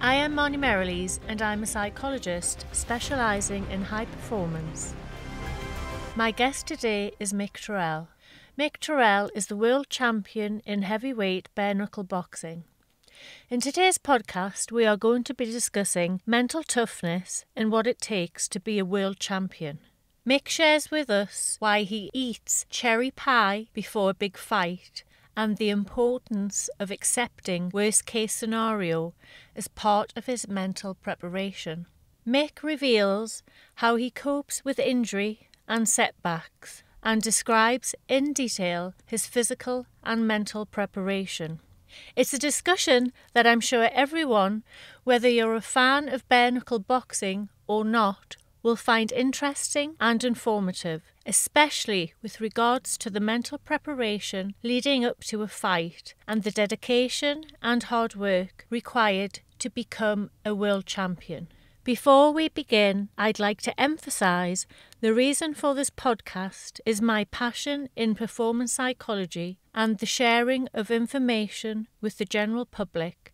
I am Marnie Merrilees and I'm a psychologist specialising in high performance. My guest today is Mick Terrell. Mick Terrell is the world champion in heavyweight bare-knuckle boxing. In today's podcast, we are going to be discussing mental toughness and what it takes to be a world champion. Mick shares with us why he eats cherry pie before a big fight and the importance of accepting worst-case scenario as part of his mental preparation. Mick reveals how he copes with injury and setbacks and describes in detail his physical and mental preparation. It's a discussion that I'm sure everyone, whether you're a fan of bare-knuckle boxing or not, will find interesting and informative, especially with regards to the mental preparation leading up to a fight and the dedication and hard work required to become a world champion. Before we begin, I'd like to emphasise the reason for this podcast is my passion in performance psychology and the sharing of information with the general public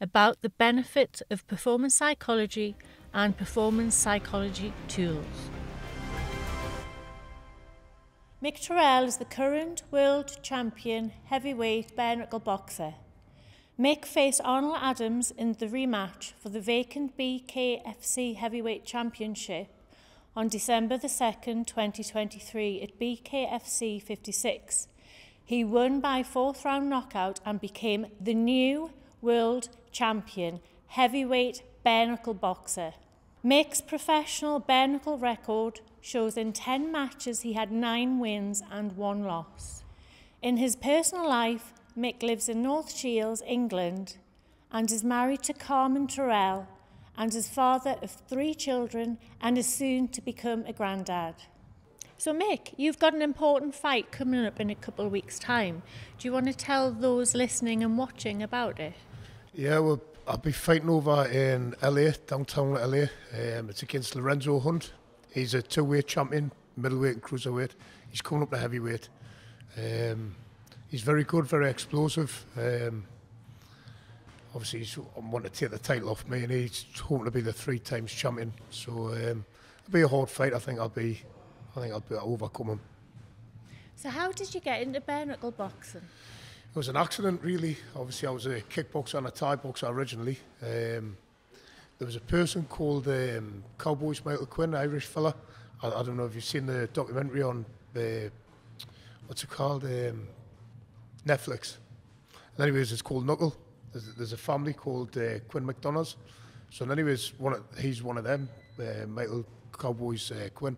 about the benefits of performance psychology and performance psychology tools. Mick Terrell is the current world champion heavyweight bare-knuckle boxer. Mick faced Arnold Adams in the rematch for the vacant BKFC Heavyweight Championship on December the 2nd, 2023 at BKFC 56. He won by fourth round knockout and became the new world champion heavyweight bare-knuckle boxer. Mick's professional bare-knuckle record shows in 10 matches he had 9 wins and 1 loss. In his personal life, Mick lives in North Shields, England, and is married to Carmen Terrell and is father of 3 children and is soon to become a granddad. So Mick, you've got an important fight coming up in a couple of weeks' time. Do you want to tell those listening and watching about it? Yeah, well, I'll be fighting over in LA, downtown LA. It's against Lorenzo Hunt. He's a 2-weight champion, middleweight and cruiserweight. He's coming up to heavyweight. He's very good, very explosive. Obviously, he's wanting to take the title off me, and he's hoping to be the 3 times champion. So it'll be a hard fight. I think I'll be able to overcome him. So how did you get into bare-knuckle boxing? It was an accident, really. Obviously, I was a kickboxer and a Thai boxer originally. There was a person called Cowboys Michael Quinn, Irish fella. I don't know if you've seen the documentary on what's it called? Netflix. And anyways, it's called Knuckle. There's a family called Quinn McDonoughs. So anyways, he's one of them, Michael Cowboys Quinn.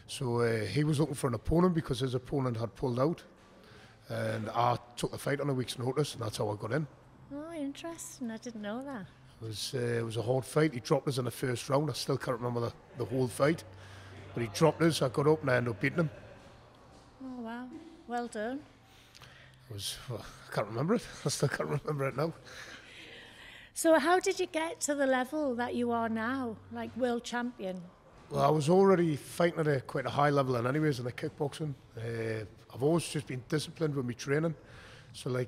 So he was looking for an opponent because his opponent had pulled out. And I took the fight on a week's notice, and that's how I got in. Oh, interesting. I didn't know that. It was a hard fight. He dropped us in the first round. I still can't remember the whole fight. But he dropped us. I got up and I ended up beating him. Oh, wow. Well done. I can't remember it. I still can't remember it now. So how did you get to the level that you are now, like world champion? Well, I was already fighting at quite a high level, and anyways, in the kickboxing. I've always just been disciplined with my training. So I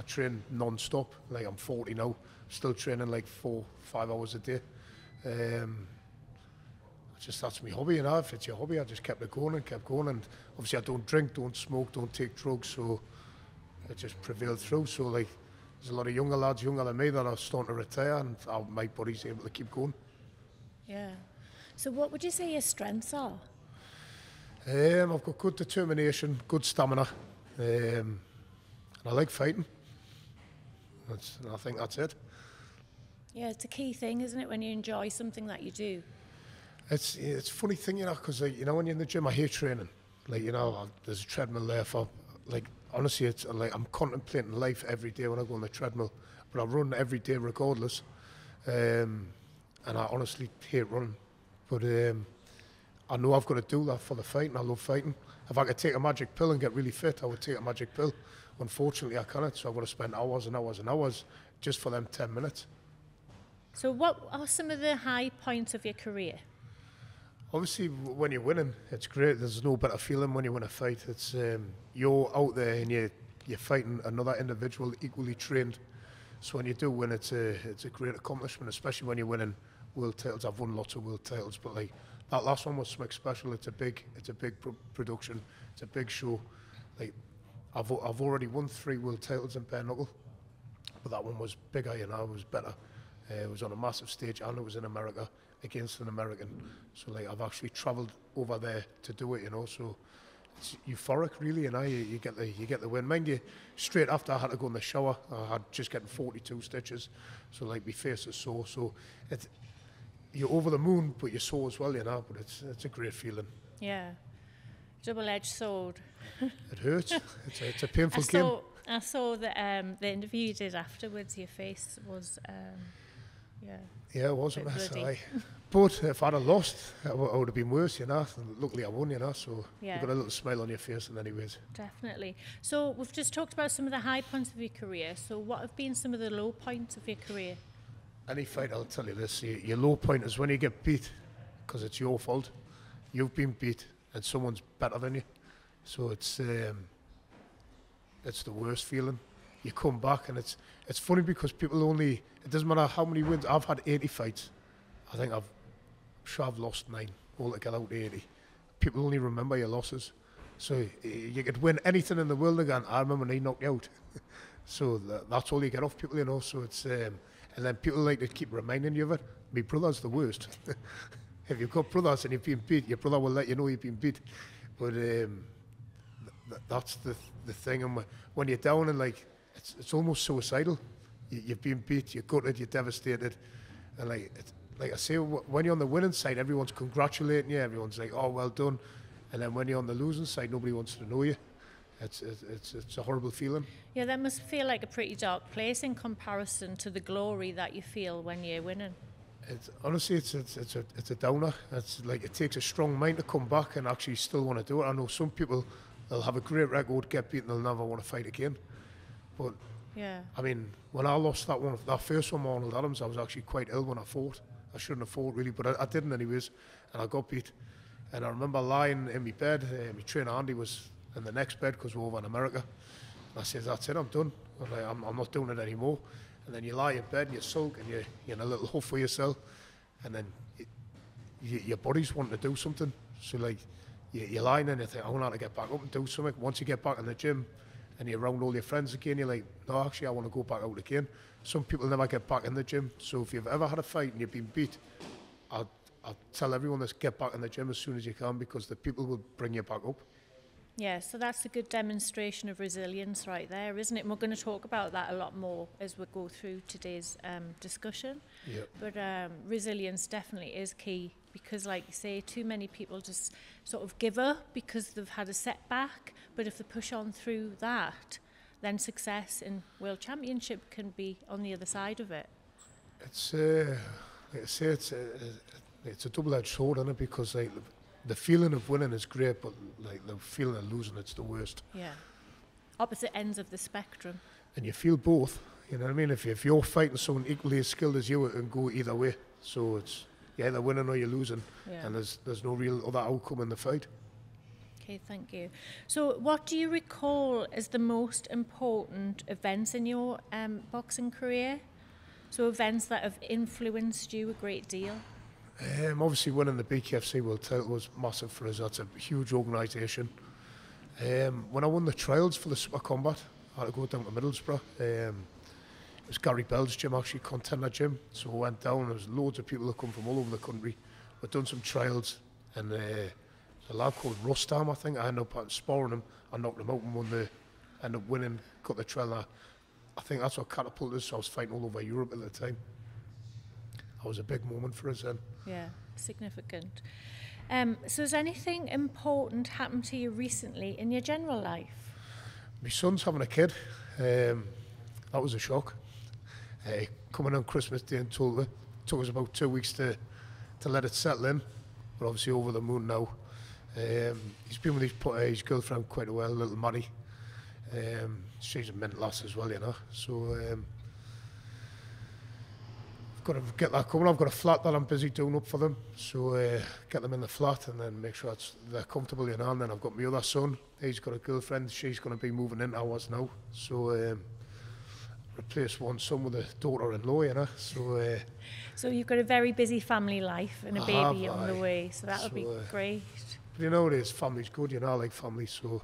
train non-stop. Like I'm 40 now, still training like 4-5 hours a day. That's my hobby, if it's your hobby, I just kept going, and obviously I don't drink, don't smoke, don't take drugs, so I just prevailed through. So there's a lot of younger lads, younger than me, that are starting to retire, and my body's able to keep going. Yeah. So what would you say your strengths are? I've got good determination, good stamina, and I like fighting. I think that's it. Yeah, it's a key thing, isn't it, when you enjoy something that you do? It's a funny thing, because when you're in the gym, I hate training. There's a treadmill there for, honestly, it's like I'm contemplating life every day when I go on the treadmill. But I run every day regardless. And I honestly hate running. But I know I've got to do that for the fight, and I love fighting. If I could take a magic pill and get really fit, I would take a magic pill. Unfortunately, I can't, so I've got to spend hours and hours and hours just for them 10 minutes. So what are some of the high points of your career? Obviously, when you're winning, it's great. There's no better feeling when you win a fight. It's you're out there and you're fighting another individual equally trained. So when you do win, it's a great accomplishment, especially when you're winning world titles. I've won lots of world titles, but like that last one was something special. It's a big production. It's a big show. Like I've already won 3 world titles in bare knuckle, but that one was bigger. You know, it was better. It was on a massive stage, and it was in America against an American. So like I've actually travelled over there to do it. You know, so it's euphoric, really. You know, you get the win. Mind you, straight after I had to go in the shower. I had just getting 42 stitches, so like my face is sore. So you're over the moon, but you're sore as well. You know, but it's a great feeling. Yeah, double-edged sword. It hurts. It's a painful game. I saw the interview you did afterwards. Your face was, Yeah, it was a mess. But if I'd have lost, it would have been worse, you know. And luckily I won, you know, so you've got a little smile on your face in any ways. Definitely. So we've just talked about some of the high points of your career. So what have been some of the low points of your career? Any fight, I'll tell you this, your low point is when you get beat, because it's your fault. You've been beat and someone's better than you. So it's the worst feeling. You come back and it's funny because people it doesn't matter how many wins. I've had 80 fights. I think I've lost 9 altogether out of 80. People only remember your losses. So you could win anything in the world again. I remember when he knocked you out. So that's all you get off people, you know. So it's and then people like to keep reminding you of it. My brother's the worst. If you've got brothers and you've been beat, your brother will let you know you've been beat. But that's the thing. And when you're down and like it's almost suicidal. You've been beat, you're gutted, you're devastated, and like I say, when you're on the winning side, everyone's congratulating you. Everyone's like, "Oh, well done," and then when you're on the losing side, nobody wants to know you. It's a horrible feeling. Yeah, that must feel like a pretty dark place in comparison to the glory that you feel when you're winning. Honestly, it's a downer. It's like it takes a strong mind to come back and actually still want to do it. I know some people, they'll have a great record, get beaten, they'll never want to fight again. But yeah, I mean, when I lost that first one, Arnold Adams, I was actually quite ill when I fought. I shouldn't have fought really, but I didn't anyways, and I got beat. And I remember lying in my bed. My trainer Andy was in the next bed because we were over in America. And I said, "That's it, I'm done. I'm not doing it anymore." And then you lie in bed and you sulk and you're in a little huff for yourself, and then your body's wanting to do something. So like you're lying and you think, "I want to get back up and do something." Once you get back in the gym and you're around all your friends again, you're like, "No, actually I want to go back out again." Some people never get back in the gym. So if you've ever had a fight and you've been beat, I'll tell everyone to get back in the gym as soon as you can, because the people will bring you back up. Yeah, so that's a good demonstration of resilience right there, isn't it? And we're going to talk about that a lot more as we go through today's discussion. Yep. But resilience definitely is key, because like you say, too many people just sort of give up because they've had a setback. But if they push on through that, then success in World Championship can be on the other side of it. It's like I say, it's a double-edged sword, isn't it? Because like the feeling of winning is great, but like the feeling of losing, it's the worst. Yeah, opposite ends of the spectrum. And you feel both. You know what I mean? If you're fighting someone equally as skilled as you, it can go either way. So it's you're either winning or you're losing, and there's no real other outcome in the fight. Okay, thank you. So what do you recall as the most important events in your boxing career? So events that have influenced you a great deal? Obviously winning the BKFC World title was massive for us. That's a huge organisation. When I won the trials for the Super Combat, I had to go down to Middlesbrough. It was Gary Bell's gym, actually, Contender Gym. So we went down, there was loads of people that come from all over the country. We'd done some trials, and a lad called Rustam, I think. I ended up sparring him. I knocked him out and ended up winning, got the trial. I think that's what catapulted us. So I was fighting all over Europe at the time. That was a big moment for us then. Yeah, significant. So has anything important happened to you recently in your general life? My son's having a kid. That was a shock. Coming on Christmas Day and told me. Took us about 2 weeks to let it settle in. We're obviously over the moon now. He's been with his girlfriend quite a while, little Maddie. She's a mint lass as well, you know. So I've got to get that coming. I've got a flat that I'm busy doing up for them. So get them in the flat and then make sure they're comfortable, you know. And then I've got my other son. He's got a girlfriend. She's going to be moving into ours now. So replace one son with a daughter-in-law, so... So you've got a very busy family life and a I baby have, on the aye. way, so that'll be So, great. But nowadays, family's good, I like family, so...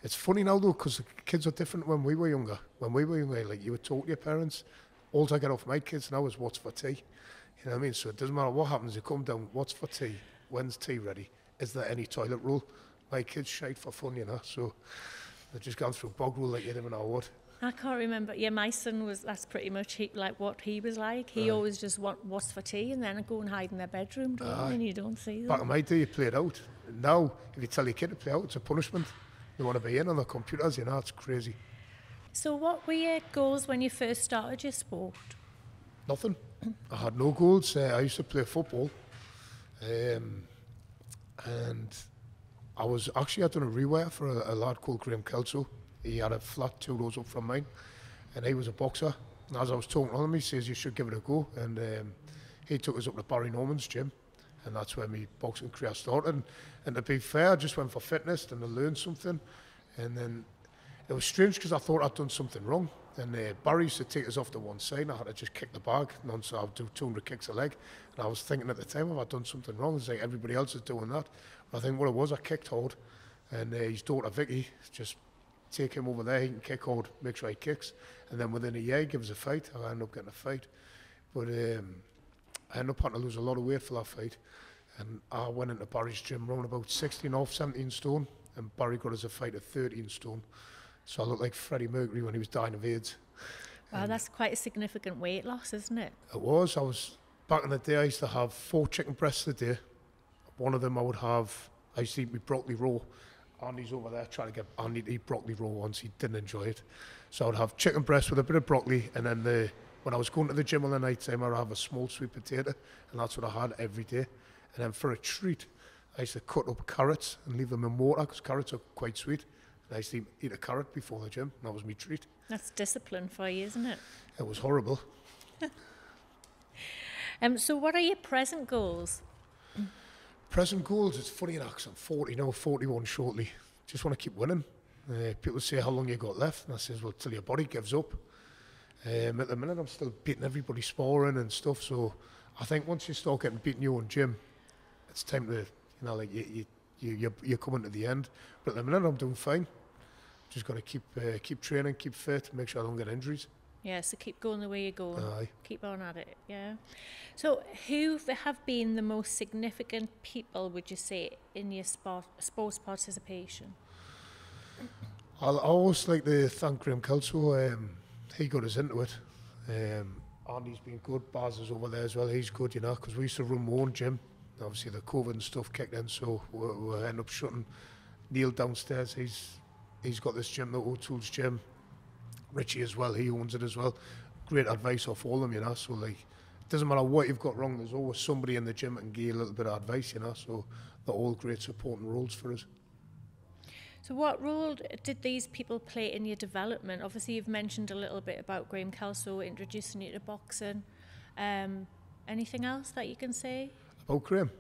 It's funny now, though, because the kids are different when we were younger. When we were younger, like, you would talk to your parents. All I get off my kids now is what's for tea. You know what I mean? So it doesn't matter what happens, you come down, what's for tea? When's tea ready? Is there any toilet roll? My kids shite for fun, so they've just gone through bog roll like you never know what. I can't remember. Yeah, my son that's pretty much like what he was like. He always just what's for tea and then go and hide in their bedroom, don't they? And you don't see them. Back in my day, you played out. Now, if you tell your kid to play out, it's a punishment. They want to be in on the computers, it's crazy. So what were your goals when you first started your sport? Nothing. I had no goals. I used to play football. And I'd done a rewire for a lad called Graham Kelso. He had a flat 2 rows up from mine, and he was a boxer. And as I was talking to him, he says, you should give it a go. And he took us up to Barry Norman's gym, and that's where my boxing career started. And to be fair, I just went for fitness and to learn something. And then it was strange because I thought I'd done something wrong. And Barry used to take us off to one side, and I had to just kick the bag. So I'd do 200 kicks a leg. And I was thinking at the time, have I done something wrong? It's like everybody else is doing that. But I think what it was, I kicked hard. And his daughter Vicky, just take him over there, he can kick hard, make sure he kicks. And then within a year, he gives a fight. I ended up getting a fight. But I ended up having to lose a lot of weight for that fight. And I went into Barry's gym around about 16 off 17 stone. And Barry got us a fight at 13 stone. So I looked like Freddie Mercury when he was dying of AIDS. Wow, that's quite a significant weight loss, isn't it? It was. Back in the day, I used to have 4 chicken breasts a day. One of them I used to eat my broccoli raw. Andy's over there trying to get Andy to eat broccoli raw once. He didn't enjoy it. So I'd have chicken breast with a bit of broccoli, and then when I was going to the gym on the night time, I'd have a small sweet potato, and that's what I had every day. And then for a treat, I used to cut up carrots and leave them in water, because carrots are quite sweet. And I used to eat a carrot before the gym, and that was my treat. That's discipline for you, isn't it? It was horrible. So what are your present goals? Present goals, it's funny enough, I'm 40 now, 41 shortly. Just want to keep winning. People say, how long you got left? And I says, well, till your body gives up. At the minute, I'm still beating everybody sparring and stuff, so I think once you start getting beaten your own gym, it's time to, you're coming to the end. But at the minute, I'm doing fine. Just got to keep training, keep fit, make sure I don't get injuries. Yeah, so keep going the way you're going. Aye. Keep on at it, yeah. So who have been the most significant people, would you say, in your sports participation? I always like to thank Graham Kelso. He got us into it. Andy's been good. Baz is over there as well. He's good, because we used to run our own gym. Obviously, the COVID and stuff kicked in, so we ended up shutting. Neil downstairs, he's got this gym, the O'Toole's gym. Richie as well, he owns it as well. Great advice off all of them, so like, it doesn't matter what you've got wrong, there's always somebody in the gym that can give you a little bit of advice, so they're all great supporting roles for us. So what role did these people play in your development? Obviously you've mentioned a little bit about Graham Kelso introducing you to boxing. Anything else that you can say? About Graham?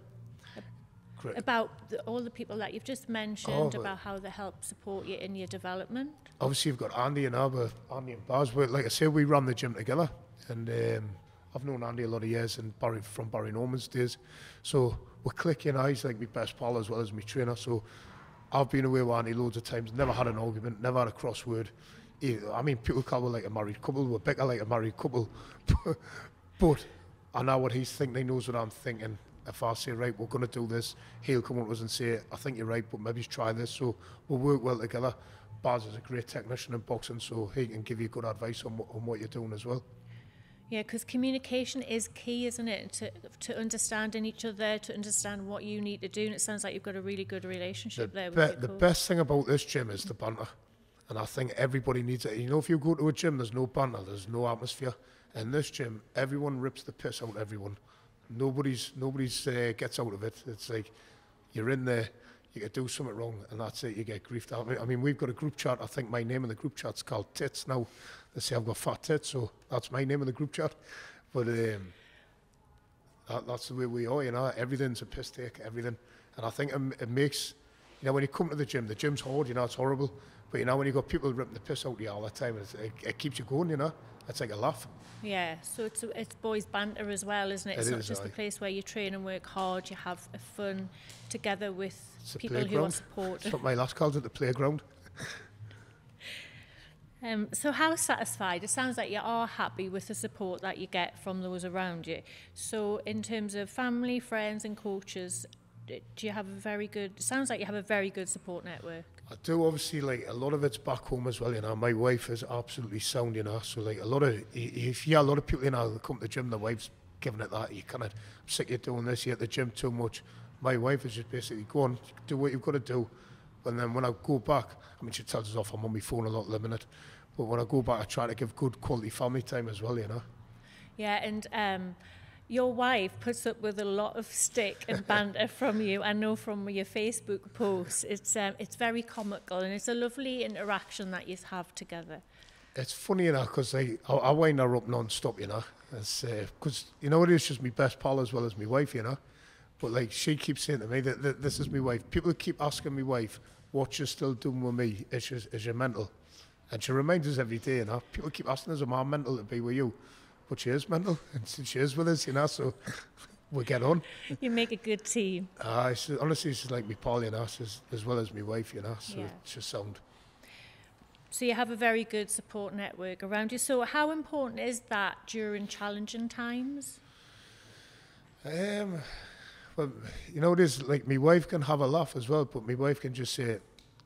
About all the people that you've just mentioned, about how they help support you in your development? Obviously you've got Andy and Andy and Baz, but like I say, we ran the gym together, and I've known Andy a lot of years, and from Barry Norman's days, so we click, he's like my best pal as well as my trainer, so I've been away with Andy loads of times, never had an argument, never had a crossword. People call me like a married couple, we're bigger like a married couple, but I know what he's thinking, he knows what I'm thinking. If I say, right, we're going to do this, he'll come up to us and say, I think you're right, but maybe try this. So we'll work well together. Baz is a great technician in boxing, so he can give you good advice on what you're doing as well. Yeah, because communication is key, isn't it? To understanding each other, to understand what you need to do. And it sounds like you've got a really good relationship there with your coach. The best thing about this gym is the banter. And I think everybody needs it. If you go to a gym, there's no banter, there's no atmosphere. In this gym, everyone rips the piss out of everyone. Nobody's gets out of it. It's like you're in there, you could do something wrong, and that's it. You get griefed out. We've got a group chat. I think my name in the group chat's called Tits now. They say I've got fat tits, so that's my name in the group chat. But that's the way we are. Everything's a piss take, everything. And I think it makes, when you come to the gym's hard. It's horrible. But you know, when you got people ripping the piss out of you all the time, it keeps you going, you know. It's like a laugh. Yeah, so it's boys banter as well, isn't it? It's It not is, just aye. a place where you train and work hard, you have a fun together with It's a people who are playground. supportive. That's what my last called it, the playground. So how satisfied? It sounds like you are happy with the support that you get from those around you. So in terms of family, friends and coaches, do you have a very good, it sounds like you have a very good support network. I do, obviously, like, a lot of it's back home as well, you know. My wife is absolutely sound, you know. So, like, a lot of people, you know, that come to the gym, their wife's giving it that. You kind of, I'm sick of doing this, you're at the gym too much. My wife is just basically, go on, do what you've got to do. And then when I go back, I mean, she tells us off, I'm on my phone a lot at the minute. But when I go back, I try to give good quality family time as well, you know. Yeah, and your wife puts up with a lot of stick and banter from you. I know from your Facebook posts. It's very comical and it's a lovely interaction that you have together. It's funny, you know, because I wind her up non-stop, you know. Because, you know, it is just my best pal as well as my wife, you know. But, like, she keeps saying to me that this is my wife. People keep asking my wife, what you're still doing with me, is you mental? And she reminds us every day, you know. People keep asking us, am I mental to be with you? But she is mental, and she is with us, you know, so we get on. You make a good team. Honestly, she's like my pal, you know, as well as my wife, you know, so Yeah. she's sound. So you have a very good support network around you. So how important is that during challenging times? Well, you know, there's, like, my wife can have a laugh as well, but my wife can just say,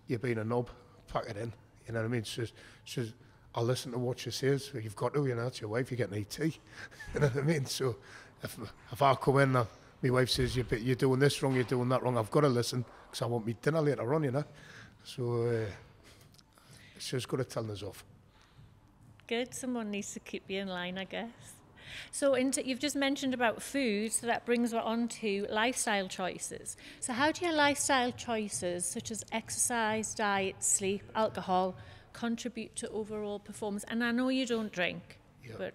you're being a knob, pack it in. You know what I mean? She's I'll listen to what she says. Well, you've got to, you know, it's your wife, you're getting ET. You know what I mean? So if I come in, my wife says, you're doing this wrong, you're doing that wrong, I've got to listen because I want me dinner later on, you know. So she's got to tell us off. Good. Someone needs to keep you in line, I guess. So you've just mentioned about food, so that brings us on to lifestyle choices. So how do your lifestyle choices, such as exercise, diet, sleep, alcohol, contribute to overall performance? And I know you don't drink, but...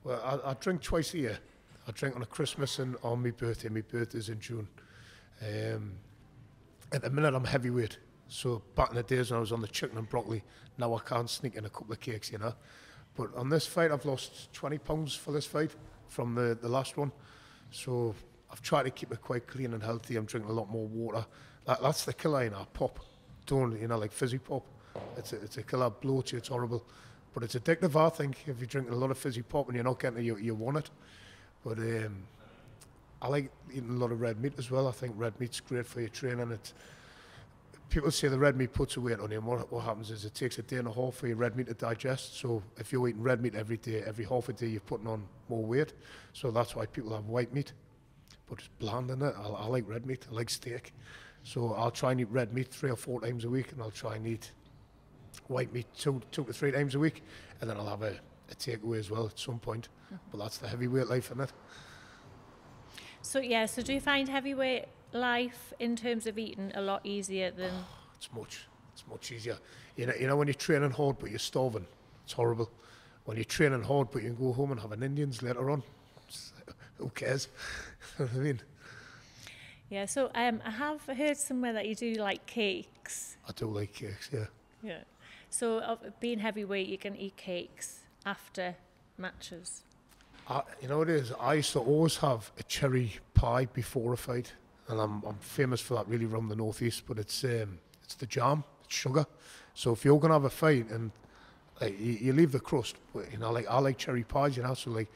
Well, I drink twice a year. I drink on a Christmas and on my birthday. My birthday's in June. At the minute, I'm heavyweight. So back in the days when I was on the chicken and broccoli, now I can't sneak in a couple of cakes, you know. But on this fight, I've lost 20 pounds for this fight from the last one. So I've tried to keep it quite clean and healthy. I'm drinking a lot more water. That's the killer, you know, pop. Don't, you know, like fizzy pop. It's a killer, bloats you, it's horrible. But it's addictive, I think, if you're drinking a lot of fizzy pop and you're not getting it, you want it. But I like eating a lot of red meat as well. I think red meat's great for your training. People say the red meat puts a weight on you, and what happens is it takes a day and a half for your red meat to digest. So if you're eating red meat every day, every half a day, you're putting on more weight. So that's why people have white meat. But it's bland, in it. I like red meat. I like steak. So I'll try and eat red meat 3 or 4 times a week, and I'll try and eat white meat two to 3 times a week, and then I'll have a takeaway as well at some point. But that's the heavyweight life, isn't it? So yeah, so do you find heavyweight life in terms of eating a lot easier than... It's much easier. You know when you're training hard but you're starving, it's horrible. When you're training hard but you can go home and have an Indians later on, who cares? You know what I mean? Yeah, so I have heard somewhere that you do like cakes. I do like cakes, yeah. Yeah. So being heavyweight, you can eat cakes after matches. You know what it is? I used to always have a cherry pie before a fight, and I'm famous for that really around the northeast. But it's the jam, it's sugar. So if you're gonna have a fight and you leave the crust, but, you know, like I like cherry pies, you know. So like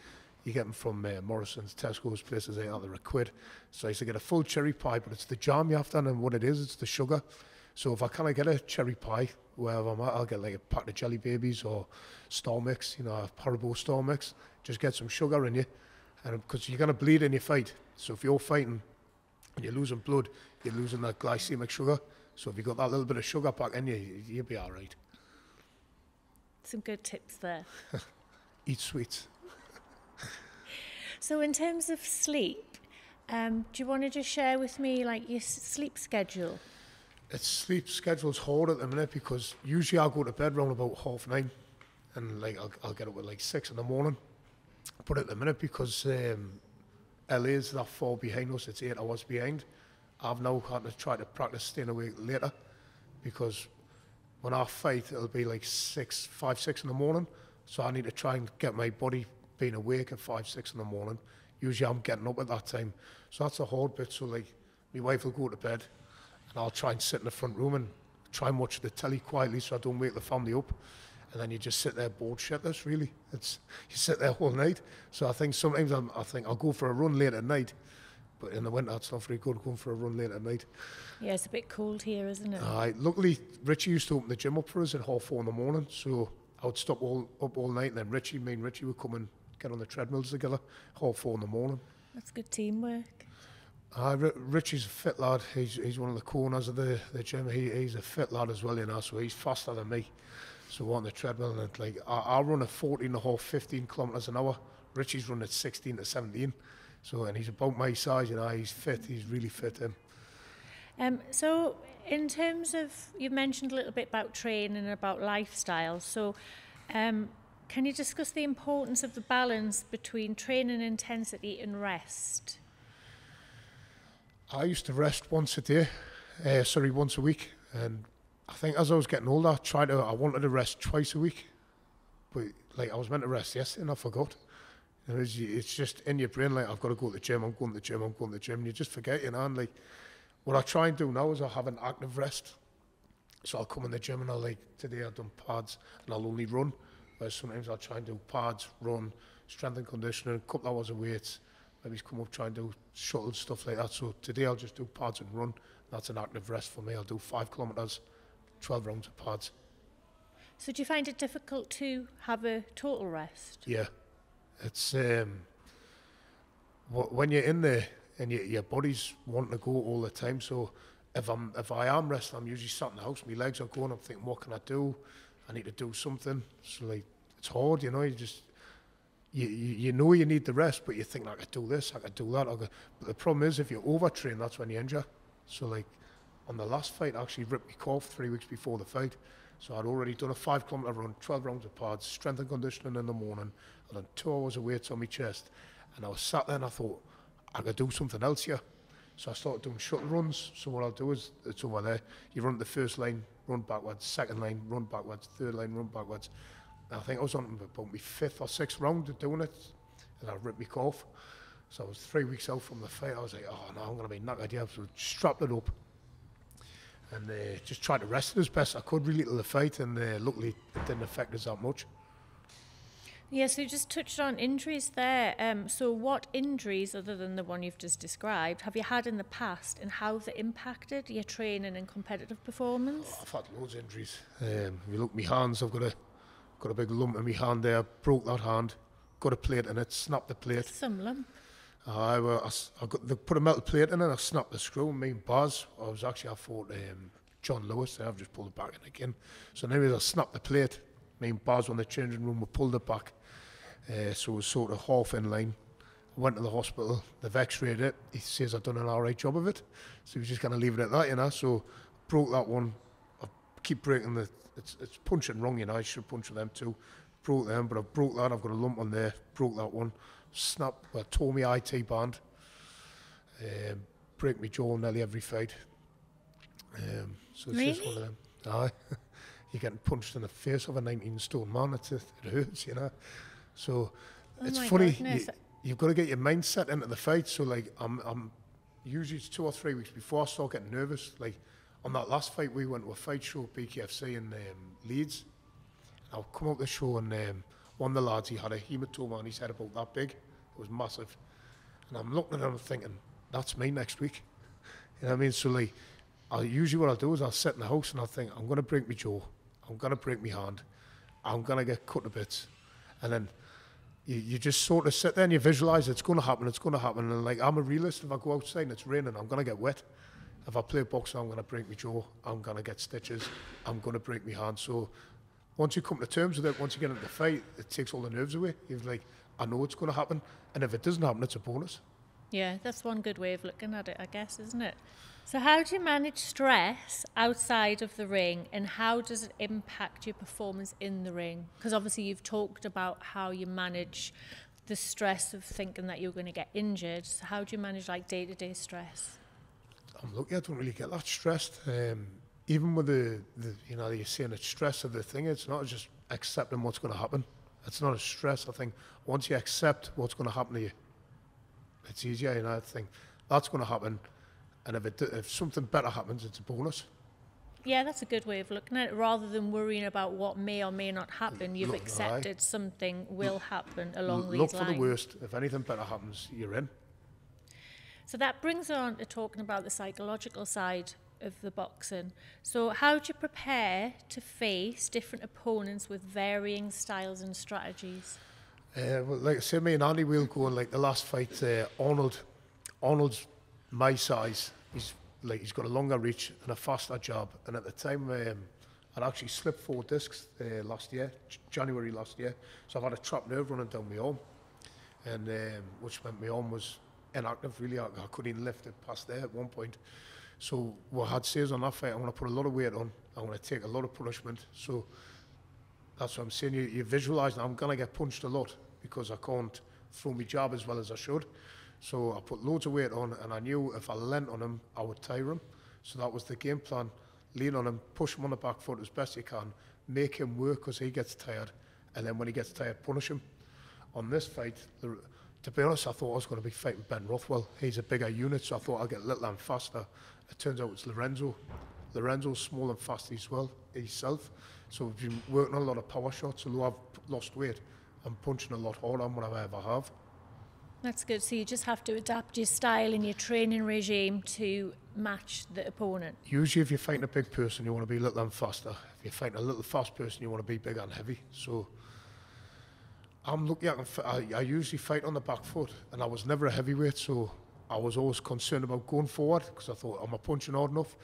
you get them from Morrison's, Tesco's, places like that. They're £1. So I used to get a full cherry pie, but it's the jam you have to, and what it is, it's the sugar. So if I can't get a cherry pie wherever I'm at, I'll get like a pack of Jelly Babies or Star Mix, you know, a Haribo Star Mix. Just get some sugar in you, and because you're gonna bleed in your fight. So if you're fighting and you're losing blood, you're losing that glycemic sugar. So if you got that little bit of sugar pack in you, you'll be all right. Some good tips there. Eat sweets. So in terms of sleep, do you want to just share with me like your sleep schedule? Sleep schedule's hard at the minute because usually I'll go to bed around about 9:30, and like I'll get up at like 6 in the morning. But at the minute, because LA is that far behind us, it's 8 hours behind. I've now had to try to practice staying awake later because when I fight, it'll be like 5, 6 in the morning. So I need to try and get my body being awake at 5, 6 in the morning. Usually I'm getting up at that time. So that's a hard bit. So like, my wife will go to bed and I'll try and sit in the front room and try and watch the telly quietly so I don't wake the family up. And then you just sit there bored shitless, really. You sit there all night. So I think sometimes I think I'll go for a run late at night. But in the winter, it's not very good going for a run late at night. Yeah, it's a bit cold here, isn't it? Luckily, Richie used to open the gym up for us at 4:30 in the morning. So I would stop up all night, and then me and Richie would come and get on the treadmills together, 4:30 in the morning. That's good teamwork. Richie's a fit lad. He's one of the corners of the gym. He's a fit lad as well, you know, so he's faster than me. So we're on the treadmill, and like I run at 14.5, 15 kilometres an hour. Richie's running at 16 to 17. So, and he's about my size, you know, he's fit, he's really fit. So in terms of, you've mentioned a little bit about training and about lifestyle. So can you discuss the importance of the balance between training intensity and rest? I used to rest once a week. And I think as I was getting older, I wanted to rest twice a week. But like I was meant to rest yesterday and I forgot. It's just in your brain, like, I've got to go to the gym, I'm going to the gym, and you just forget, you know, and like, what I try and do now is I have an active rest, so I'll come in the gym and today I've done pads, and I'll only run, whereas sometimes I'll try and do pads, run, strength and conditioning, a couple hours of weights, maybe come up, try and do shuttle, stuff like that, so today I'll just do pads and run, that's an active rest for me. I'll do 5 kilometres, 12 rounds of pads. So do you find it difficult to have a total rest? Yeah. It's when you're in there and your body's wanting to go all the time. So if I am resting, I'm usually sat in the house. My legs are going. I'm thinking, what can I do? I need to do something. So like, it's hard, you know. You know you need the rest, but you think, I could do this, I could do that. But the problem is, if you overtrain, that's when you injure. So like on the last fight, I actually ripped my calf 3 weeks before the fight. So I'd already done a 5 kilometre run, 12 rounds of pads, strength and conditioning in the morning. I'd done 2 hours of weights on my chest. And I was sat there and I thought, I could do something else here. So I started doing shuttle runs. So what I'll do is, it's over there. You run the first line, run backwards, second line, run backwards, third line, run backwards. And I think I was on about my 5th or 6th round of doing it. And I ripped my calf. So I was 3 weeks out from the fight. I was like, oh no, I'm going to be knackered here. So I strapped it up. And just tried to rest it as best I could really till the fight, and luckily it didn't affect us that much. Yeah, so you just touched on injuries there. So what injuries, other than the one you've just described, have you had in the past, and how have they impacted your training and competitive performance? I've had loads of injuries. If you look at my hands, I've got a big lump in my hand there, broke that hand, got a plate in it, snapped the plate. Some lump. They put a metal plate in it, I snapped the screw. Me and Baz, I fought John Lewis, and I've just pulled it back in again. So anyways, I snapped the plate. Me and Baz were in the changing room, we pulled it back. So it was sort of half in line. I went to the hospital, they've x-rayed it. He says I've done an alright job of it. So he's just going to leave it at that, you know. So broke that one. I keep breaking it's punching wrong, you know. I should punch with them too. Broke them, but I broke that. I've got a lump on there. Broke that one. Tore my IT band, break my jaw nearly every fight. So it's just one of them. You're getting punched in the face of a 19-stone man. It hurts, you know. So it's funny. You've got to get your mindset into the fight. So like I'm usually it's 2 or 3 weeks before I start getting nervous. Like on that last fight, we went to a fight show at BKFC in Leeds. I'll come up the show and one of the lads, he had a hematoma on his head about that big. It was massive. And I'm looking at him thinking, that's me next week. You know what I mean? So like, usually what I'll do is I'll sit in the house and I'll think, I'm going to break my jaw. I'm going to break my hand. I'm going to get cut to bits. And then you just sort of sit there and you visualise it's going to happen, it's going to happen. And like, I'm a realist. If I go outside and it's raining, I'm going to get wet. If I play boxing, I'm going to break my jaw. I'm going to get stitches. I'm going to break my hand. So once you come to terms with it, once you get into the fight, it takes all the nerves away. You're like, I know it's going to happen, and if it doesn't happen, it's a bonus. Yeah, that's one good way of looking at it, I guess, isn't it? So how do you manage stress outside of the ring, and how does it impact your performance in the ring? Because obviously you've talked about how you manage the stress of thinking that you're going to get injured. So how do you manage like day-to-day stress? I'm lucky I don't really get that stressed. even with the you know, you're saying it's stress of the thing, it's not just accepting what's going to happen. It's not a stress. I think once you accept what's going to happen to you, it's easier. You know, I think that's going to happen, and if something better happens, it's a bonus. Yeah, that's a good way of looking at it. Rather than worrying about what may or may not happen, you've accepted something will happen along these lines. Look for the worst. If anything better happens, you're in. So that brings on to talking about the psychological side of the boxing. So how do you prepare to face different opponents with varying styles and strategies? Well, like I said, me and Andy will go on, like the last fight, Arnold's my size. He's got a longer reach and a faster jab. And at the time, I'd actually slipped 4 discs last year, January last year. So I've had a trapped nerve running down my arm, and which meant my arm was inactive. Really, I couldn't even lift it past there at one point. So what I had says on that fight, I want to put a lot of weight on. I want to take a lot of punishment. So that's what I'm saying. You visualise that I'm going to get punched a lot because I can't throw my jab as well as I should. So I put loads of weight on, and I knew if I leant on him, I would tire him. So that was the game plan. Lean on him, push him on the back foot as best you can, make him work because he gets tired, and then when he gets tired, punish him. On this fight, to be honest, I thought I was going to be fighting Ben Rothwell. He's a bigger unit, so I thought I'd get littler and faster. It turns out it's Lorenzo. Lorenzo's small and fast as well, himself. So we've been working a lot of power shots, although I've lost weight. I'm punching a lot harder than what I ever have. That's good. So you just have to adapt your style and your training regime to match the opponent. Usually if you're fighting a big person, you want to be littler and faster. If you're fighting a little fast person, you want to be bigger and heavy. So I'm lucky I usually fight on the back foot, and I was never a heavyweight, so I was always concerned about going forward because I thought, am I punching hard enough?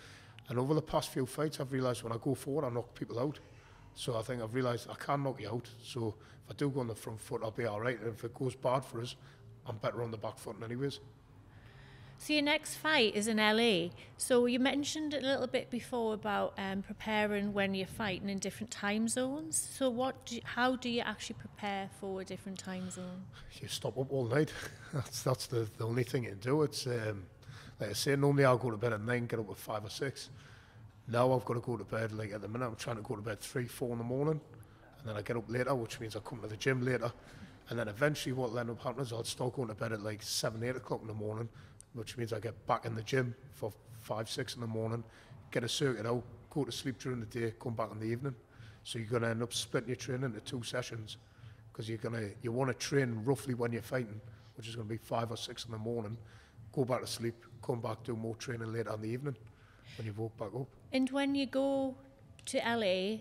And over the past few fights, I've realised when I go forward, I knock people out. So I think I've realised I can knock you out. So if I do go on the front foot, I'll be all right. And if it goes bad for us, I'm better on the back foot anyways. So your next fight is in LA. So you mentioned a little bit before about preparing when you're fighting in different time zones. So how do you actually prepare for a different time zone? You stop up all night. that's the only thing you can do. It's like I say, normally I'll go to bed at 9, get up at 5 or 6. Now I've got to go to bed, like at the minute I'm trying to go to bed 3, 4 in the morning, and then I get up later, which means I come to the gym later. And then eventually what will end up happening is I'll start going to bed at like 7, 8 o'clock in the morning, which means I get back in the gym for 5, 6 in the morning, get a circuit out, go to sleep during the day, come back in the evening. So you're going to end up splitting your training into 2 sessions because you want to train roughly when you're fighting, which is going to be 5 or 6 in the morning, go back to sleep, come back, do more training later in the evening when you woke back up. And when you go to LA,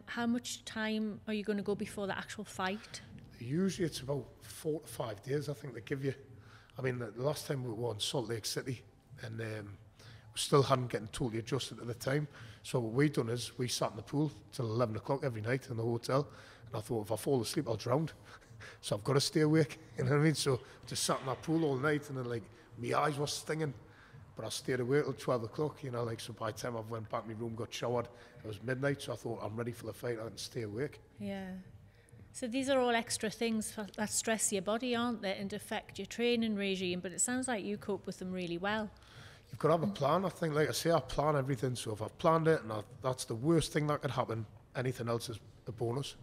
how much time are you going to go before the actual fight? Usually it's about 4 to 5 days, I think they give you. I mean, the last time we were in Salt Lake City, and we still hadn't gotten totally adjusted at the time. So what we done is we sat in the pool till 11 o'clock every night in the hotel, and I thought if I fall asleep, I'll drown. So I've got to stay awake, you know what I mean? So just sat in that pool all night, and then like my eyes were stinging, but I stayed awake till 12 o'clock, you know, like, so by the time I went back to my room, got showered, it was midnight, so I thought I'm ready for the fight, I can stay awake. Yeah. So these are all extra things that stress your body, aren't they, and affect your training regime, but it sounds like you cope with them really well. You've got to have a plan. I think, like I say, I plan everything, so if I've planned it and that's the worst thing that could happen, anything else is a bonus.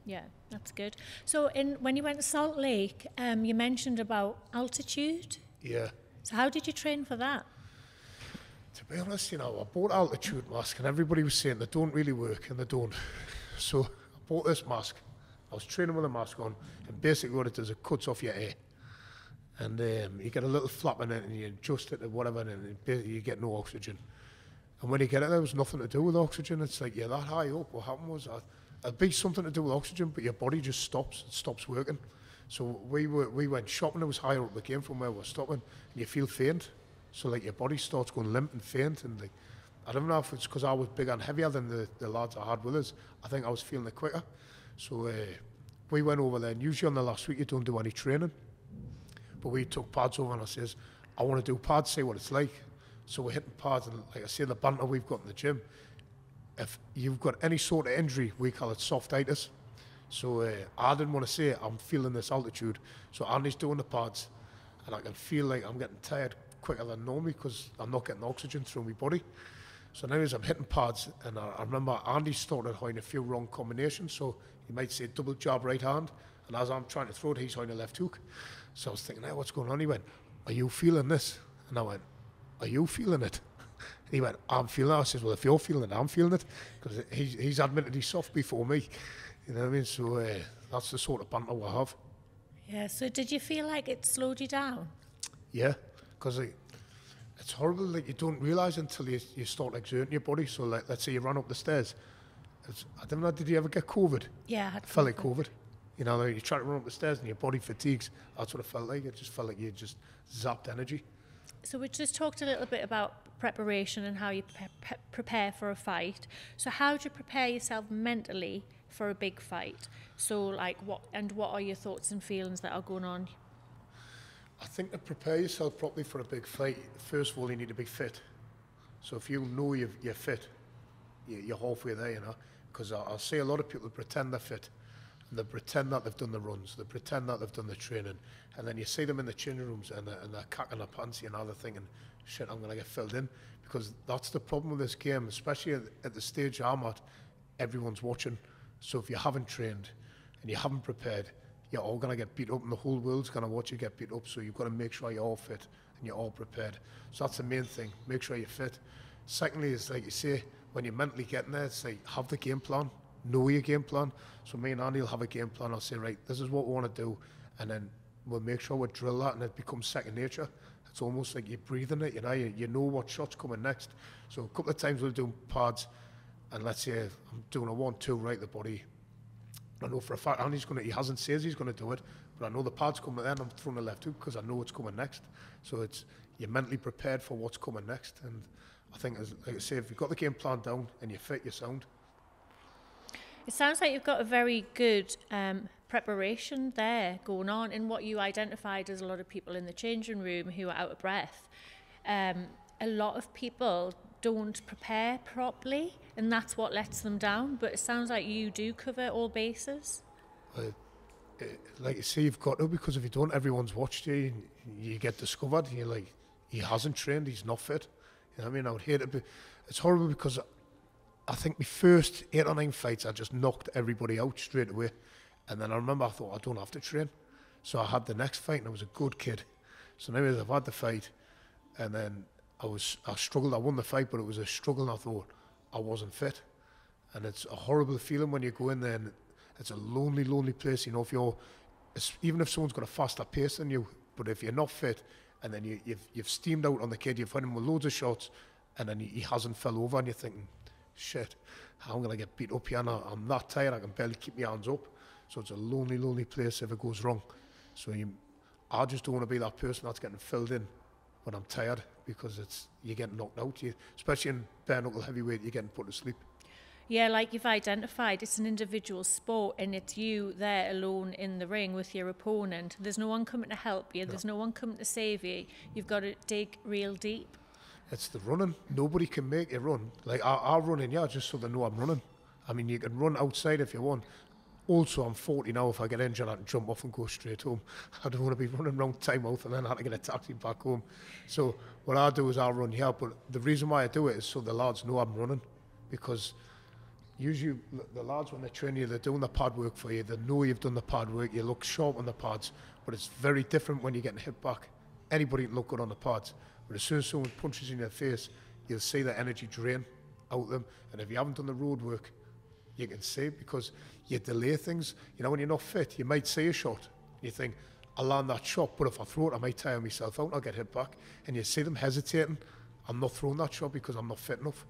Yeah, that's good. So when you went to Salt Lake, you mentioned about altitude. Yeah. So how did you train for that? To be honest, you know, I bought altitude mask and everybody was saying they don't really work, and they don't. So I bought this mask. I was training with a mask on, and basically what it does, it cuts off your air. And you get a little flap in it, and you adjust it to whatever, and you get no oxygen. And when you get it, there was nothing to do with oxygen. It's like, you're that high up. What happened was, it'd be something to do with oxygen, but your body just stops. It stops working. So we went shopping. It was higher up the game from where we're stopping, and you feel faint. So like your body starts going limp and faint, and like, I don't know if it's because I was bigger and heavier than the lads I had with us. I think I was feeling it quicker. So we went over there, and usually on the last week you don't do any training. But we took pads over, and I says, I want to do pads, see what it's like. So we're hitting pads, and like I say, the banter we've got in the gym, if you've got any sort of injury, we call it softitis. So I didn't want to say it, I'm feeling this altitude. So Andy's doing the pads, and I can feel like I'm getting tired quicker than normally because I'm not getting oxygen through my body. So now as I'm hitting pads, and I remember Andy started holding a few wrong combinations, so he might say double jab right hand, and as I'm trying to throw it, he's holding a left hook. So I was thinking, hey, what's going on? He went, are you feeling this? And I went, are you feeling it? And he went, I'm feeling it. I said, well, if you're feeling it, I'm feeling it, because he's admitted he's soft before me. You know what I mean? So that's the sort of banter we'll have. Yeah, so did you feel like it slowed you down? Yeah, because it's horrible that you don't realise until you start exerting your body. So like, let's say you run up the stairs. I don't know, did you ever get COVID? Yeah, I had Felt like COVID. You know, like you try to run up the stairs and your body fatigues. That's what it felt like. It just felt like you just zapped energy. So we just talked a little bit about preparation and how you prepare for a fight. So how do you prepare yourself mentally for a big fight? So like what are your thoughts and feelings that are going on? I think to prepare yourself properly for a big fight, first of all, you need to be fit. So if you know you're fit, you're halfway there, you know. Because I'll see a lot of people pretend they're fit, and they pretend that they've done the runs, they pretend that they've done the training, and then you see them in the changing rooms and they're cacking their pants, you know, they're thinking, shit, I'm going to get filled in. Because that's the problem with this game, especially at the stage I'm at, everyone's watching. So if you haven't trained and you haven't prepared, you're all going to get beat up, and the whole world's going to watch you get beat up. So you've got to make sure you're all fit and you're all prepared. So that's the main thing, make sure you're fit. Secondly, is like you say, when you're mentally getting there, it's like, have the game plan, know your game plan. So me and Andy will have a game plan. I'll say, right, this is what we want to do, and then we'll make sure we drill that, and it becomes second nature. It's almost like you're breathing it, you know, you know what shot's coming next. So a couple of times we'll do pads, and let's say I'm doing a 1-2 right the body. I know for a fact Andy's he hasn't said he's going to do it, but I know the pad's coming then, I'm throwing a left hook because I know what's coming next. So you're mentally prepared for what's coming next. And I think, like I say, if you've got the game plan down and you're fit, you're sound. It sounds like you've got a very good preparation there going on in what you identified as a lot of people in the changing room who are out of breath. A lot of people don't prepare properly, and that's what lets them down. But it sounds like you do cover all bases. Like you say, you've got to, because if you don't, everyone's watched you. You get discovered. You're like, he hasn't trained. He's not fit. You know what I mean? I would hate it. But it's horrible because I think my first 8 or 9 fights, I just knocked everybody out straight away. And then I remember I thought, I don't have to train. So I had the next fight, and I was a good kid. So now I've had the fight, and then I struggled. I won the fight, but it was a struggle, and I thought I wasn't fit. And it's a horrible feeling when you go in there, and it's a lonely, lonely place. You know, even if someone's got a faster pace than you, but if you're not fit, and then you've steamed out on the kid, you've hit him with loads of shots, and then he hasn't fell over, and you're thinking, shit, how am I going to get beat up here? And I'm that tired, I can barely keep my hands up. So it's a lonely, lonely place if it goes wrong. So I just don't want to be that person that's getting filled in when I'm tired, because you're getting knocked out. Especially in bare knuckle heavyweight, you're getting put to sleep. Yeah, like you've identified, it's an individual sport, and it's you there alone in the ring with your opponent. There's no one coming to help you. There's no one coming to save you. You've got to dig real deep. It's the running. Nobody can make you run. Like, I'll run in, just so they know I'm running. I mean, you can run outside if you want. Also, I'm 40 now. If I get injured, I can jump off and go straight home. I don't want to be running around Tynemouth and then I have to get a taxi back home. So what I do is I'll run here. But the reason why I do it is so the lads know I'm running. Because usually the lads, when they train you, they're doing the pad work for you. They know you've done the pad work. You look sharp on the pads. But it's very different when you're getting hit back. Anybody can look good on the pads. But as soon as someone punches you in your face, you'll see the energy drain out of them. And if you haven't done the road work, you can see, because you delay things. You know, when you're not fit, you might see a shot. You think, I'll land that shot, but if I throw it, I might tire myself out and I'll get hit back. And you see them hesitating. I'm not throwing that shot because I'm not fit enough.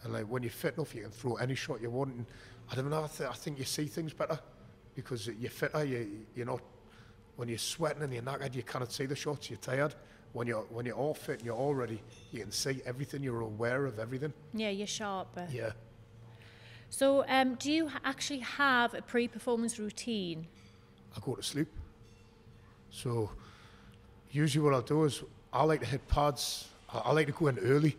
And like, when you're fit enough, you can throw any shot you want. And I don't know, I think you see things better because you're fitter. You're not, when you're sweating and you're knackered, you cannot see the shots. You're tired. When you're all fit and you're all ready, you can see everything. You're aware of everything. Yeah, you're sharper. Yeah. So do you actually have a pre-performance routine? I go to sleep. So usually what I'll do is I like to hit pads. I like to go in early,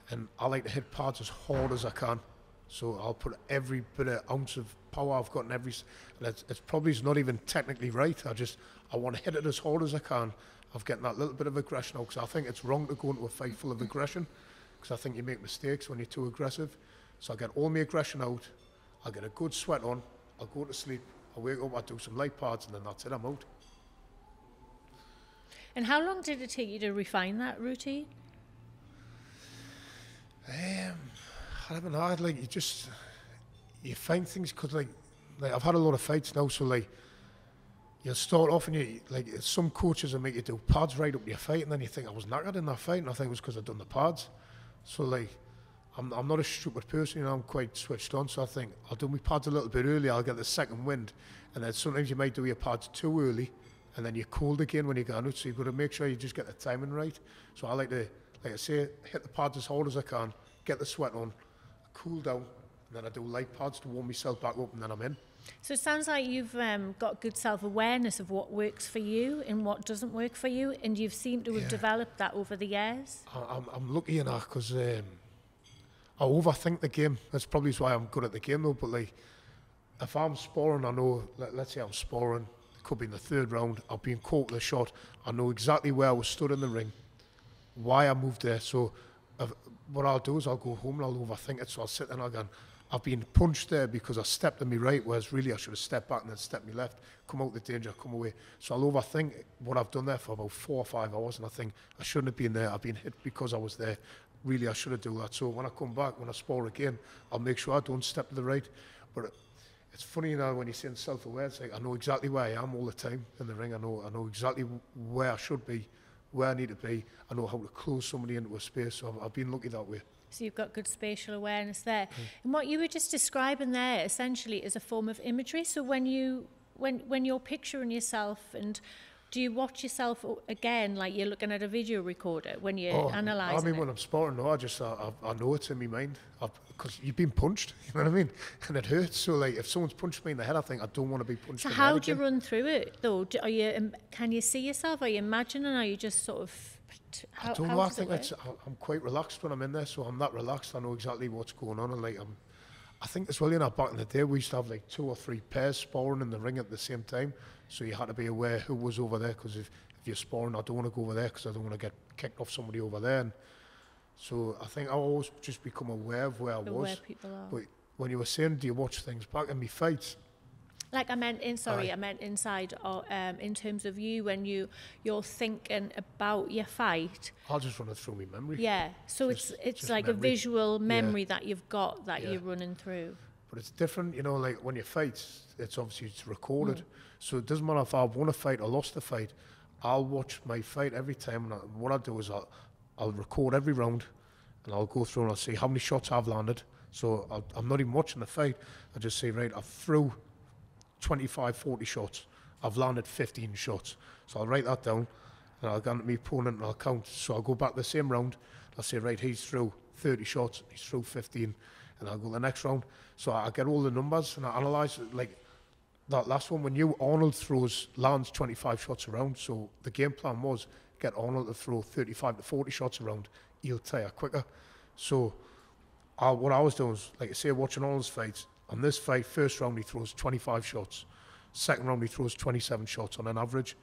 and I like to hit pads as hard as I can. So I'll put every bit of ounce of power I've got in every. And it's probably not even technically right. I want to hit it as hard as I can. Of getting that little bit of aggression out, because I think it's wrong to go into a fight full of aggression. because I think you make mistakes when you're too aggressive. So I get all my aggression out, I get a good sweat on, I'll go to sleep, I wake up, I do some light pads, and then that's it, I'm out. And how long did it take you to refine that routine? I haven't had, like, you find things, because like I've had a lot of fights now, so like, you'll start off and you, like, some coaches will make you do pads right up to your fight, and then you think, I was knackered in that fight, and I think it was because I'd done the pads. So like, I'm not a stupid person, you know, I'm quite switched on, so I think I'll do my pads a little bit early, I'll get the second wind, and then sometimes you might do your pads too early, and then you're cold again when you get out, so you've got to make sure you just get the timing right. So I like to, like I say, hit the pads as hard as I can, get the sweat on, cool down, and then I do light pads to warm myself back up, and then I'm in. So it sounds like you've got good self-awareness of what works for you and what doesn't work for you, and you've seemed to have developed that over the years. I'm lucky in that, because I overthink the game. That's probably why I'm good at the game though, but like, if I'm sparring, I know, let's say I'm sparring, it could be in the third round, I've been caught with a shot, I know exactly where I was stood in the ring, why I moved there. So what I'll do is I'll go home and I'll overthink it, so I'll sit there and I'll go, I've been punched there because I stepped to me right, whereas really I should have stepped back and then stepped me left, come out the danger, come away. So I'll overthink what I've done there for about 4 or 5 hours, and I think I shouldn't have been there, I've been hit because I was there. Really, I should have done that. So when I come back, when I spar again, I'll make sure I don't step to the right. But it's funny, you know, when you're saying self-aware, it's like I know exactly where I am all the time in the ring. I know exactly where I should be, where I need to be. I know how to close somebody into a space. So I've been lucky that way. So you've got good spatial awareness there. And what you were just describing there essentially is a form of imagery. So when you're picturing yourself, and do you watch yourself again like you're looking at a video recorder when you're analysing I mean, when I'm sparring, no, I know it's in my mind, because you've been punched, you know what I mean, and it hurts. So like, if someone's punched me in the head, I think I don't want to be punched. So in how the head do you again. run through it though? Can you see yourself? Are you imagining? Are you just sort of? I don't know. I think I'm quite relaxed when I'm in there, so I'm that relaxed. I know exactly what's going on, and like I think as well, you know, back in the day we used to have like 2 or 3 pairs sparring in the ring at the same time, so you had to be aware who was over there, because if you're sparring, I don't want to go over there because I don't want to get kicked off somebody over there. And so I think I always just become aware of where I was. Where people are. But when you were saying, do you watch things back in my fights? Like I meant inside, or in terms of you when you're thinking about your fight. I'll just run it through my memory. Yeah, so it's like memory. A visual memory that you've got that you're running through. But it's different, you know, like when you fight, it's obviously recorded. So it doesn't matter if I've won a fight or lost a fight. I'll watch my fight every time, and what I'll do is I'll record every round, and I'll go through and I'll see how many shots I've landed. So I'm not even watching the fight. I just say, right, I've threw 25, 40 shots. I've landed 15 shots. So I'll write that down, and I'll go to my opponent and I'll count. So I'll go back the same round. I'll say, right, he's threw 30 shots, he's threw 15, and I'll go the next round. So I get all the numbers and I analyse it. Like that last one, when Arnold lands 25 shots around. So the game plan was get Arnold to throw 35 to 40 shots around. He'll tire quicker. So what I was doing was, like I say, watching Arnold's fights. On this fight, first round he throws 25 shots. Second round he throws 27 shots on an average.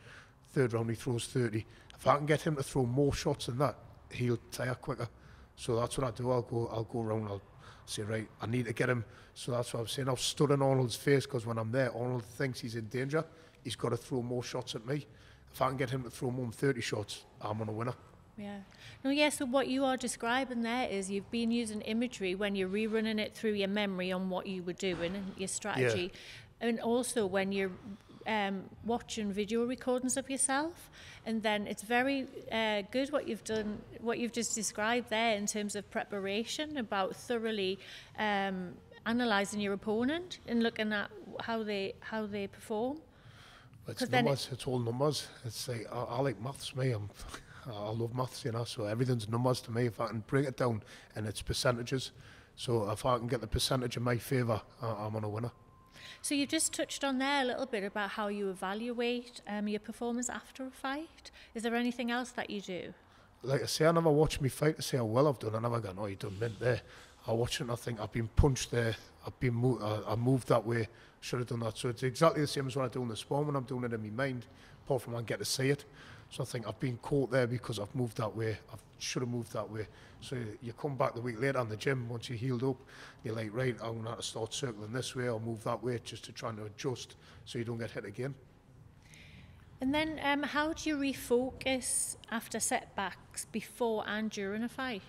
Third round he throws 30. If I can get him to throw more shots than that, he'll tire quicker. So that's what I do. I'll go around. I'll say, right, I need to get him. So that's what I'm saying. I've stood in Arnold's face, because when I'm there, Arnold thinks he's in danger. He's got to throw more shots at me. If I can get him to throw more than 30 shots, I'm on a winner. Yeah. No, yeah, so what you are describing there is you've been using imagery when you're rerunning it through your memory on what you were doing and your strategy. Yeah. And also when you're watching video recordings of yourself. And then it's very good what you've done, what you've just described there in terms of preparation, about thoroughly analysing your opponent and looking at how they perform. It's numbers. It's all numbers. It's like I like maths. I love maths, you know. So everything's numbers to me. If I can break it down, and it's percentages. So if I can get the percentage in my favour, I'm on a winner. So you just touched on there a little bit about how you evaluate your performance after a fight. Is there anything else that you do? Like I say, I never watch me fight to say how well I've done. I never go, oh, you done mint there. I watch it and I think I've been punched there. I moved that way. Should have done that. So it's exactly the same as what I do in the spawn when I'm doing it in my mind, apart from I get to see it. So I think I've been caught there because I've moved that way. I should have moved that way. So you come back the week later in the gym, once you're healed up, you're like, right, I'm going to have to start circling this way or move that way just to try and adjust so you don't get hit again. And then how do you refocus after setbacks before and during a fight?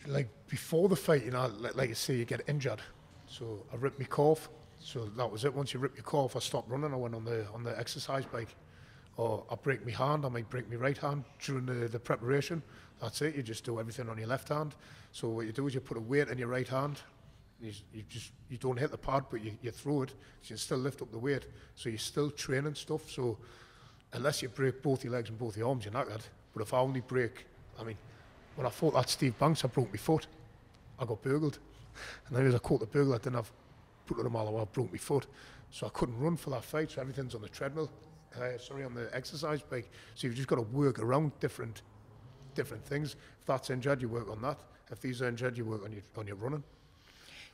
Like before the fight, you know, like you say, you get injured. So I ripped my calf. So that was it. Once you rip your calf, I stopped running. I went on the exercise bike. Or I break my hand. I might break my right hand during the preparation. That's it. You just do everything on your left hand. So what you do is you put a weight in your right hand. You don't hit the pad, but you throw it. So you still lift up the weight. So you're still training stuff. So unless you break both your legs and both your arms, you're knackered. But if I only break, I mean, when I fought that Steve Banks, I broke my foot. I got burgled. And then as I caught the burglar, I didn't have put them all away, I broke my foot. So I couldn't run for that fight. So everything's on the treadmill. On the exercise bike. So you've just got to work around different things. If that's injured, you work on that. If these are injured, you work on your running.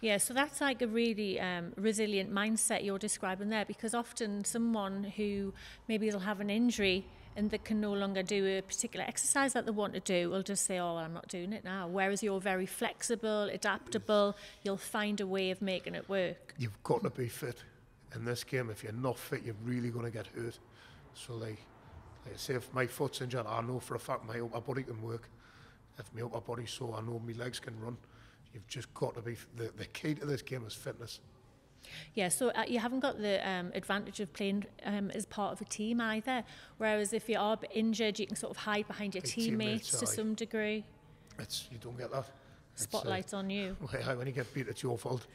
Yeah, so that's like a really resilient mindset you're describing there, because often someone who maybe they'll have an injury and they can no longer do a particular exercise that they want to do will just say, oh, well, I'm not doing it now. Whereas you're very flexible, adaptable, you'll find a way of making it work. You've got to be fit. In this game, if you're not fit, you're really going to get hurt. So like I say, if my foot's injured, I know for a fact my upper body can work. If my upper body's sore, I know my legs can run. You've just got to be, the key to this game is fitness. Yeah, so you haven't got the advantage of playing as part of a team either. Whereas if you are injured, you can sort of hide behind your teammates to some degree. You don't get that. Spotlight's on you. When you get beat, it's your fault.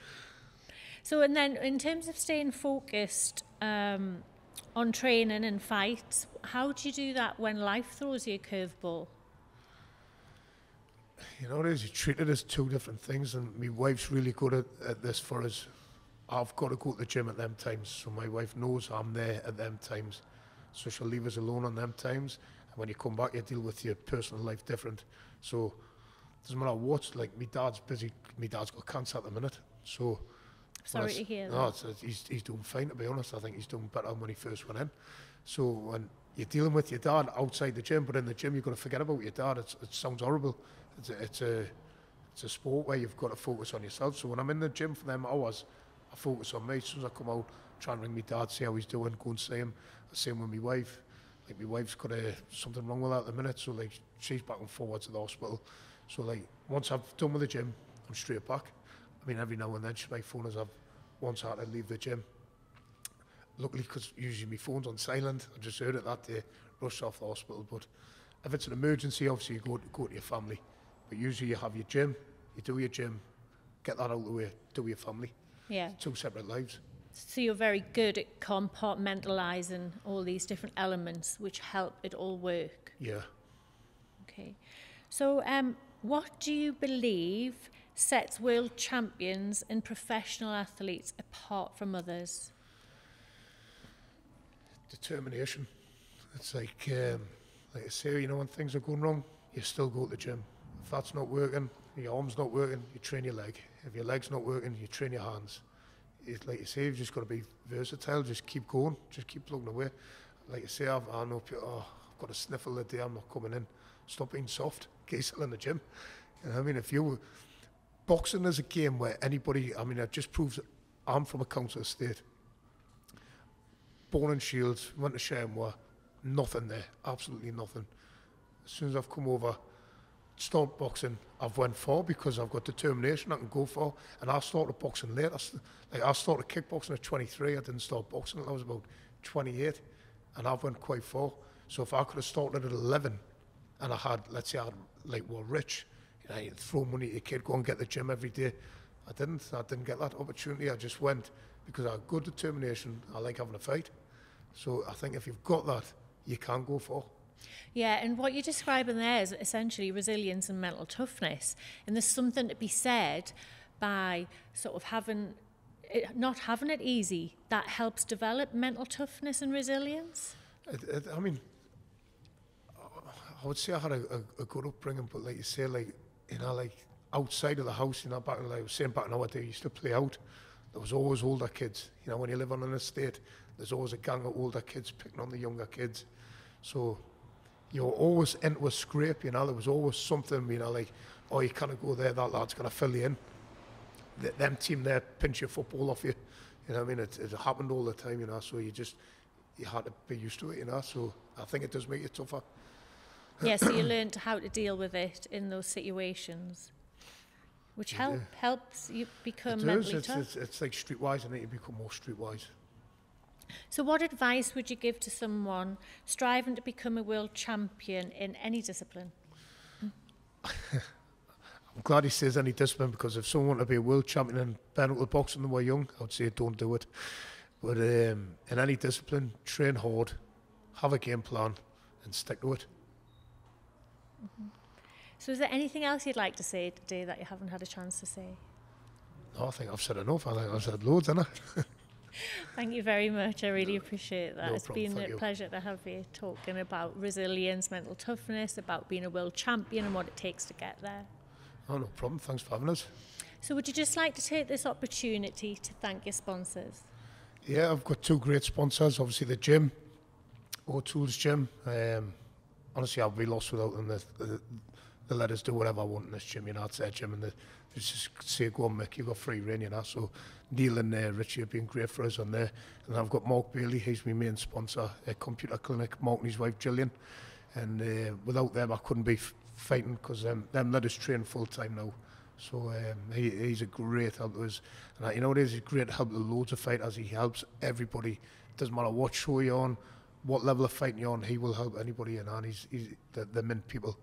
So, and then in terms of staying focused on training and fights, how do you do that when life throws you a curveball? You know what it is, you treat it as two different things, and my wife's really good at this for us. I've got to go to the gym at them times, so my wife knows I'm there at them times. So she'll leave us alone on them times, and when you come back, you deal with your personal life different. So it doesn't matter what, like my dad's busy, my dad's got cancer at the minute, so... Sorry to hear that. No, he's doing fine, to be honest. I think he's doing better than when he first went in. So when you're dealing with your dad outside the gym, but in the gym you've got to forget about your dad. It sounds horrible. It's a sport where you've got to focus on yourself. So when I'm in the gym for them hours, I focus on me. As soon as I come out, try and ring my dad, see how he's doing, go and see him. Same with my wife. Like my wife's got something wrong with her at the minute, so like she's back and forward to the hospital. So like once I've done with the gym, I'm straight back. I mean, every now and then she might phone us up once I had to leave the gym. Luckily, because usually my phone's on silent, I just heard it that day, rushed off the hospital. But if it's an emergency, obviously you go to your family. But usually you have your gym, you do your gym, get that out of the way, do your family. Yeah. Two separate lives. So you're very good at compartmentalising all these different elements which help it all work. Yeah. Okay. So what do you believe sets world champions and professional athletes apart from others? Determination. It's like I say, you know, when things are going wrong, you still go to the gym. If that's not working, your arm's not working, you train your leg. If your leg's not working, you train your hands. It's like you say, you've just got to be versatile, just keep going, just keep plugging away. Like you say, I know people, I've got a sniffle the day I'm not coming in. Stop being soft, get yourself in the gym. You know what I mean? Boxing is a game where anybody, I mean, it just proves that I'm from a council estate. Born in Shields, went to Shenmue, nothing there, absolutely nothing. As soon as I've come over, start boxing, I've went far because I've got determination, I can go far. And I started boxing late. I started kickboxing at 23, I didn't start boxing until I was about 28. And I've went quite far. So if I could have started at 11 and I had, let's say I had, like, well, rich, you know, you'd throw money at your kid, go and get the gym every day. I didn't get that opportunity. I just went because I had good determination. I like having a fight. So I think if you've got that, you can go far. Yeah, and what you're describing there is essentially resilience and mental toughness. And there's something to be said by sort of not having it easy that helps develop mental toughness and resilience. I mean, I would say I had a good upbringing, but like you say, like, you know, like outside of the house, you know, like I was saying back in our day, you used to play out. There was always older kids. You know, when you live on an estate, there's always a gang of older kids picking on the younger kids. So you're always into a scrape, you know. There was always something, you know, like, oh, you can't go there, that lad's going to fill you in. Them team there pinch your football off you. You know what I mean? It happened all the time, you know, so you had to be used to it, you know. So I think it does make it tougher. Yeah, so you learned how to deal with it in those situations, which helps you become mentally tough. It's like streetwise, and you become more streetwise. So what advice would you give to someone striving to become a world champion in any discipline? I'm glad he says any discipline, because if someone wanted to be a world champion in bare knuckle boxing when they were young, I would say don't do it. But in any discipline, train hard, have a game plan, and stick to it. Mm-hmm. So is there anything else you'd like to say today that you haven't had a chance to say? No, I think I've said enough. I think I've said loads, haven't I? Thank you very much. I really appreciate that. No It's problem, been a pleasure to have you talking about resilience, mental toughness, about being a world champion and what it takes to get there. Oh, no problem. Thanks for having us. So would you just like to take this opportunity to thank your sponsors? Yeah, I've got two great sponsors. Obviously the gym, O'Toole's Gym. Honestly, I'd be lost without them. They let us do whatever I want in this gym, you know. It's their gym, and they just say, go on, Mick, you've got free rein, you know. So Neil and Richie have been great for us on there. And I've got Mark Bailey, he's my main sponsor, a computer clinic, Mark and his wife Gillian. And without them, I couldn't be fighting, because them let us train full time now. So he's a great help to us. And you know what it is? He's a great help to loads of fighters. He helps everybody. Doesn't matter what show you're on, what level of fighting you're on, he will help anybody. And he's the mint people.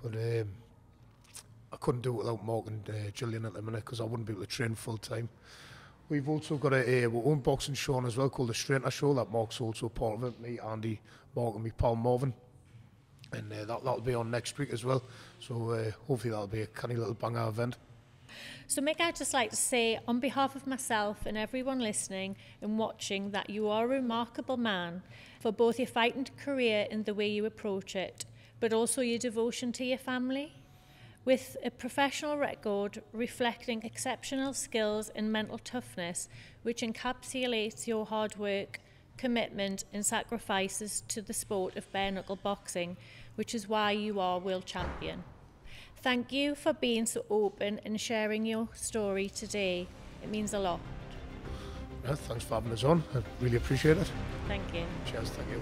But I couldn't do it without Mark and Gillian at the minute, because I wouldn't be able to train full time. We've also got our own boxing show as well, called the Straightener Show, that Mark's also part of it. Me, Andy, Mark and me pal Marvin. And that'll be on next week as well. So hopefully that'll be a canny little banger event. So Mick, I'd just like to say on behalf of myself and everyone listening and watching that you are a remarkable man for both your fighting career and the way you approach it, but also your devotion to your family. With a professional record reflecting exceptional skills and mental toughness, which encapsulates your hard work, commitment and sacrifices to the sport of bare knuckle boxing, which is why you are world champion. Thank you for being so open and sharing your story today. It means a lot. Yeah, thanks for having us on. I really appreciate it. Thank you. Cheers, thank you.